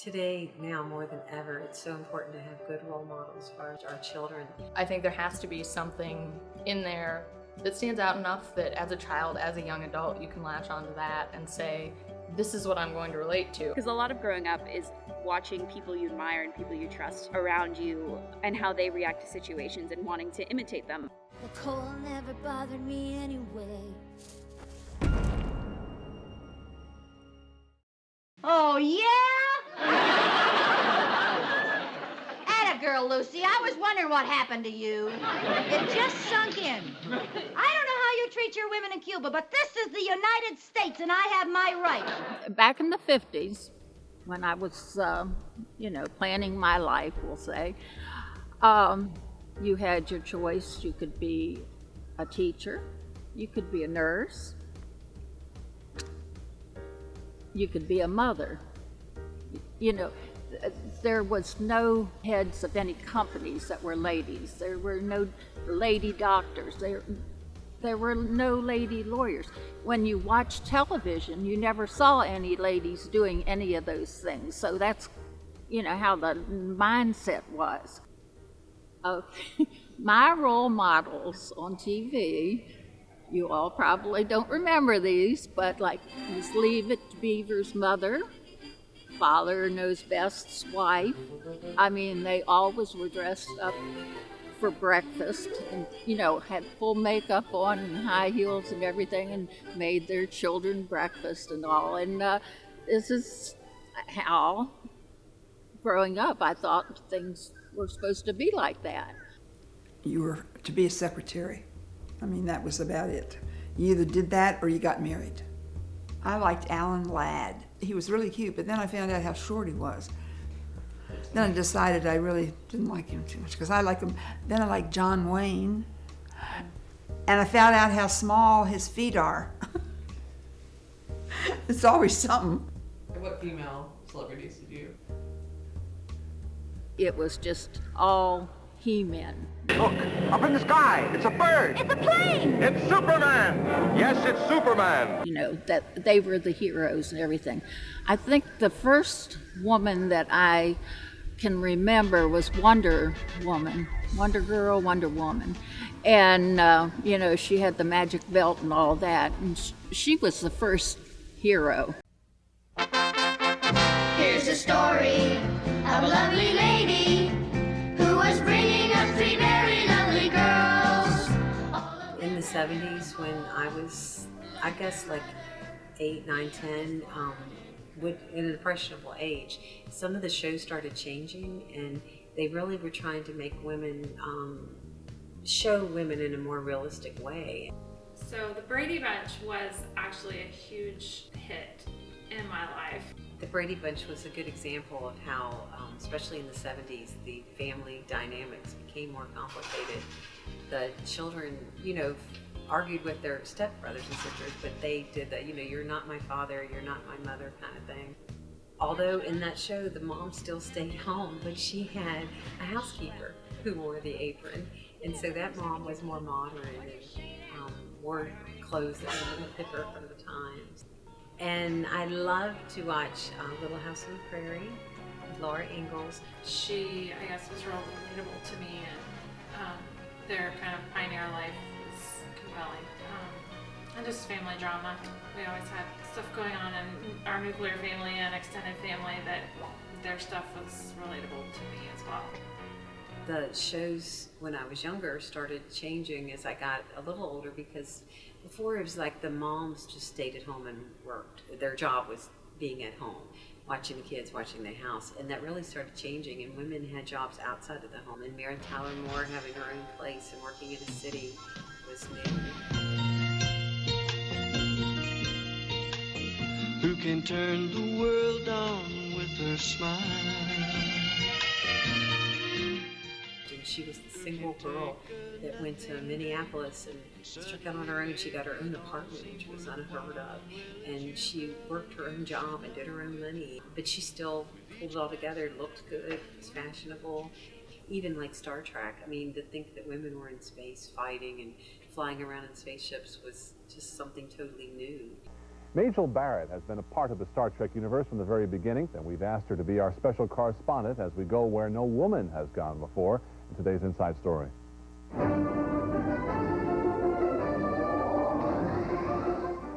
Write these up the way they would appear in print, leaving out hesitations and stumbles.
Today, now more than ever, it's so important to have good role models for our children. I think there has to be something in there that stands out enough that as a child, as a young adult, you can latch onto that and say, this is what I'm going to relate to. Because a lot of growing up is watching people you admire and people you trust around you and how they react to situations and wanting to imitate them. The cold never bothered me anyway. Oh, yeah? Atta girl, Lucy. I was wondering what happened to you. It just sunk in. I don't know how you treat your women in Cuba, but this is the United States, and I have my rights. Back in the 50s, when I was, planning my life, we'll say, you had your choice. You could be a teacher, you could be a nurse, you could be a mother. There was no heads of any companies that were ladies. There were no lady doctors. There were no lady lawyers. When you watch television, you never saw any ladies doing any of those things. So that's, how the mindset was. Okay. My role models on TV, you all probably don't remember these, but like Miss Leavitt Beaver's mother, Father Knows Best's wife. I mean, they always were dressed up for breakfast and, had full makeup on and high heels and everything and made their children breakfast and all. And this is how, growing up, I thought things were supposed to be like that. You were to be a secretary. I mean, that was about it. You either did that or you got married. I liked Alan Ladd. He was really cute, but then I found out how short he was. Then I decided I really didn't like him too much because I liked him. Then I liked John Wayne. And I found out how small his feet are. It's always something. What female celebrities did you? It was just all he-men. Look, up in the sky, it's a bird. It's a plane! It's Superman! Yes, it's Superman! That they were the heroes and everything. I think the first woman that I can remember was Wonder Woman, Wonder Girl, Wonder Woman. And, she had the magic belt and all that. And she was the first hero. Here's a story of a lovely lady who was bringing up three very lovely girls. In the 70s, when I was, I guess, like 8, 9, 10, in an impressionable age, some of the shows started changing, and they really were trying to make women, show women in a more realistic way. So the Brady Bunch was actually a huge hit in my life. The Brady Bunch was a good example of how, especially in the 70s, the family dynamics became more complicated. The children, argued with their stepbrothers and sisters, but they did that, you're not my father, you're not my mother kind of thing. Although in that show, the mom still stayed home, but she had a housekeeper who wore the apron. And so that mom was more modern and wore clothes that were a little hipper from the times. And I love to watch Little House on the Prairie with Laura Ingalls. She, I guess, was real relatable to me, and their kind of pioneer life was compelling. And just family drama. We always had stuff going on in our nuclear family and extended family that their stuff was relatable to me as well. The shows when I was younger started changing as I got a little older, because before it was like the moms just stayed at home and worked. Their job was being at home, watching the kids, watching the house, and that really started changing, and women had jobs outside of the home. And Mary Tyler Moore having her own place and working in a city was new. Who can turn the world on with her smile? And she was the single girl that went to Minneapolis and struck out on her own. She got her own apartment, which was unheard of, and she worked her own job and did her own money. But she still pulled it all together, looked good, was fashionable. Even like Star Trek, I mean, to think that women were in space fighting and flying around in spaceships was just something totally new. Majel Barrett has been a part of the Star Trek universe from the very beginning, and we've asked her to be our special correspondent as we go where no woman has gone before in today's Inside Story.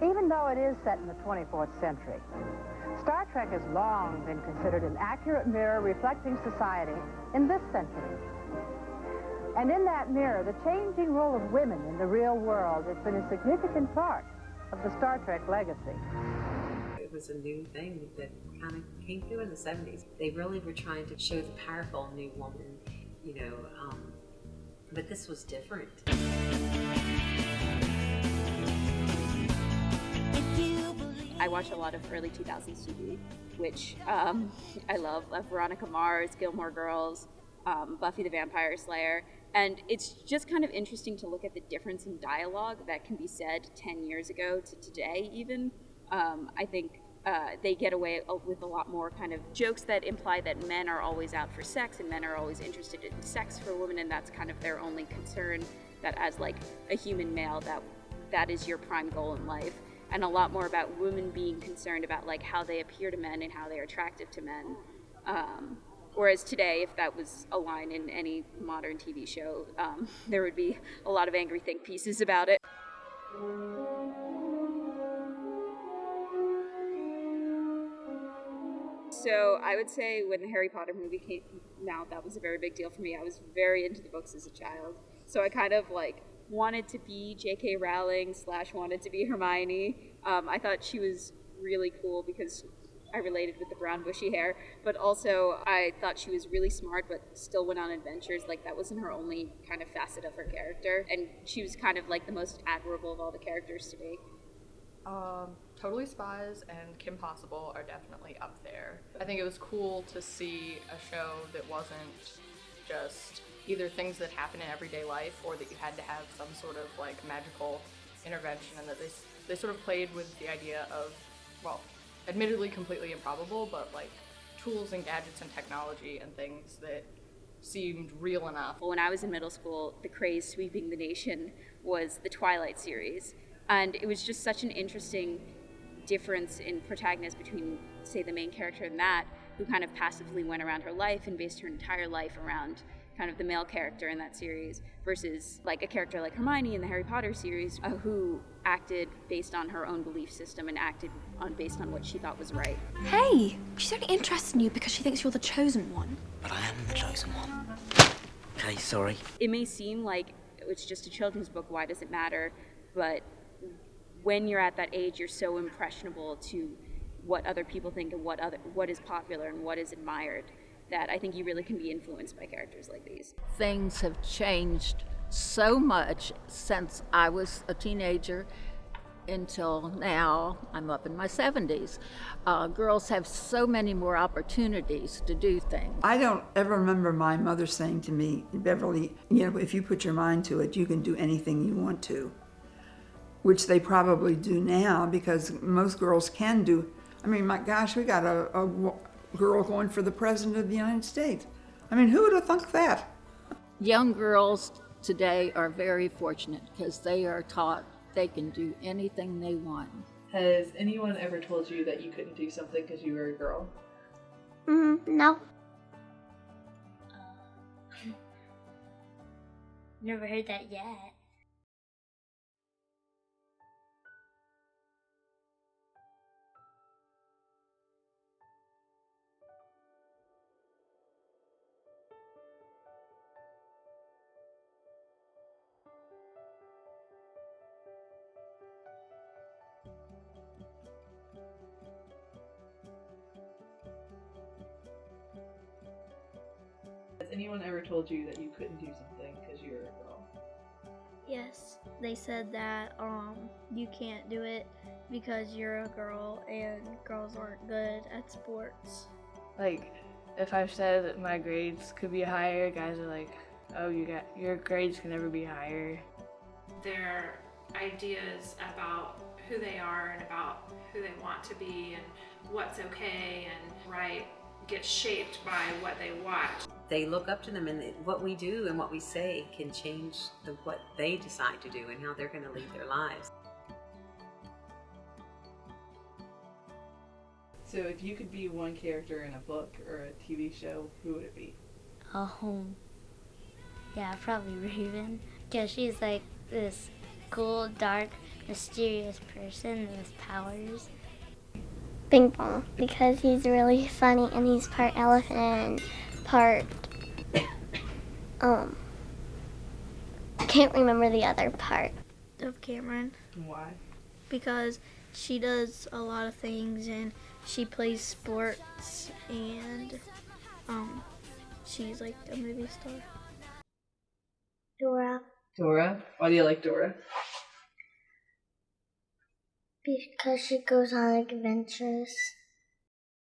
Even though it is set in the 24th century, Star Trek has long been considered an accurate mirror reflecting society in this century. And in that mirror, the changing role of women in the real world has been a significant part of the Star Trek legacy. It was a new thing that kind of came through in the 70s. They really were trying to show the powerful new woman, you know, but this was different. I watch a lot of early 2000s TV, which I love. Veronica Mars, Gilmore Girls, Buffy the Vampire Slayer. And it's just kind of interesting to look at the difference in dialogue that can be said 10 years ago to today even. I think they get away with a lot more kind of jokes that imply that men are always out for sex and men are always interested in sex for women, and that's kind of their only concern, that as like a human male, that is your prime goal in life. And a lot more about women being concerned about like how they appear to men and how they're attractive to men. Whereas today, if that was a line in any modern TV show, there would be a lot of angry think pieces about it. So I would say when the Harry Potter movie came out, that was a very big deal for me. I was very into the books as a child. So I kind of like wanted to be J.K. Rowling / wanted to be Hermione. I thought she was really cool because I related with the brown bushy hair, but also I thought she was really smart but still went on adventures. Like that wasn't her only kind of facet of her character, and she was kind of like the most admirable of all the characters to me. Totally Spies and Kim Possible are definitely up there. I think it was cool to see a show that wasn't just either things that happen in everyday life or that you had to have some sort of like magical intervention, and that they sort of played with the idea of, well, admittedly completely improbable, but like tools and gadgets and technology and things that seemed real enough. When I was in middle school, the craze sweeping the nation was the Twilight series. And it was just such an interesting difference in protagonist between, say, the main character and that, who kind of passively went around her life and based her entire life around kind of the male character in that series, versus like a character like Hermione in the Harry Potter series, who acted based on her own belief system and acted based on what she thought was right. Hey, she's only interested in you because she thinks you're the chosen one. But I am the chosen one. Okay, sorry. It may seem like it's just a children's book, why does it matter? But when you're at that age, you're so impressionable to what other people think and what is popular and what is admired, that I think you really can be influenced by characters like these. Things have changed so much since I was a teenager until now. I'm up in my 70s. Girls have so many more opportunities to do things. I don't ever remember my mother saying to me, Beverly, you know, if you put your mind to it, you can do anything you want to. Which they probably do now, because most girls can do. I mean, my gosh, we got a girl going for the president of the United States. I mean, who would have thunk that? Young girls today are very fortunate because they are taught they can do anything they want. Has anyone ever told you that you couldn't do something because you were a girl? No. Never heard that yet. Has anyone ever told you that you couldn't do something because you were a girl? Yes, they said that you can't do it because you're a girl and girls aren't good at sports. Like, if I've said that my grades could be higher, guys are like, oh, your grades can never be higher. Their ideas about who they are and about who they want to be and what's okay and right get shaped by what they watch. They look up to them, and what we do and what we say can change what they decide to do and how they're going to lead their lives. So if you could be one character in a book or a TV show, who would it be? Yeah, probably Raven. Because she's like this cool, dark, mysterious person with powers. Ping Pong, because he's really funny and he's part elephant and part, I can't remember the other part. Of Cameron. Why? Because she does a lot of things and she plays sports and she's like a movie star. Dora. Dora? Why do you like Dora? Because she goes on adventures.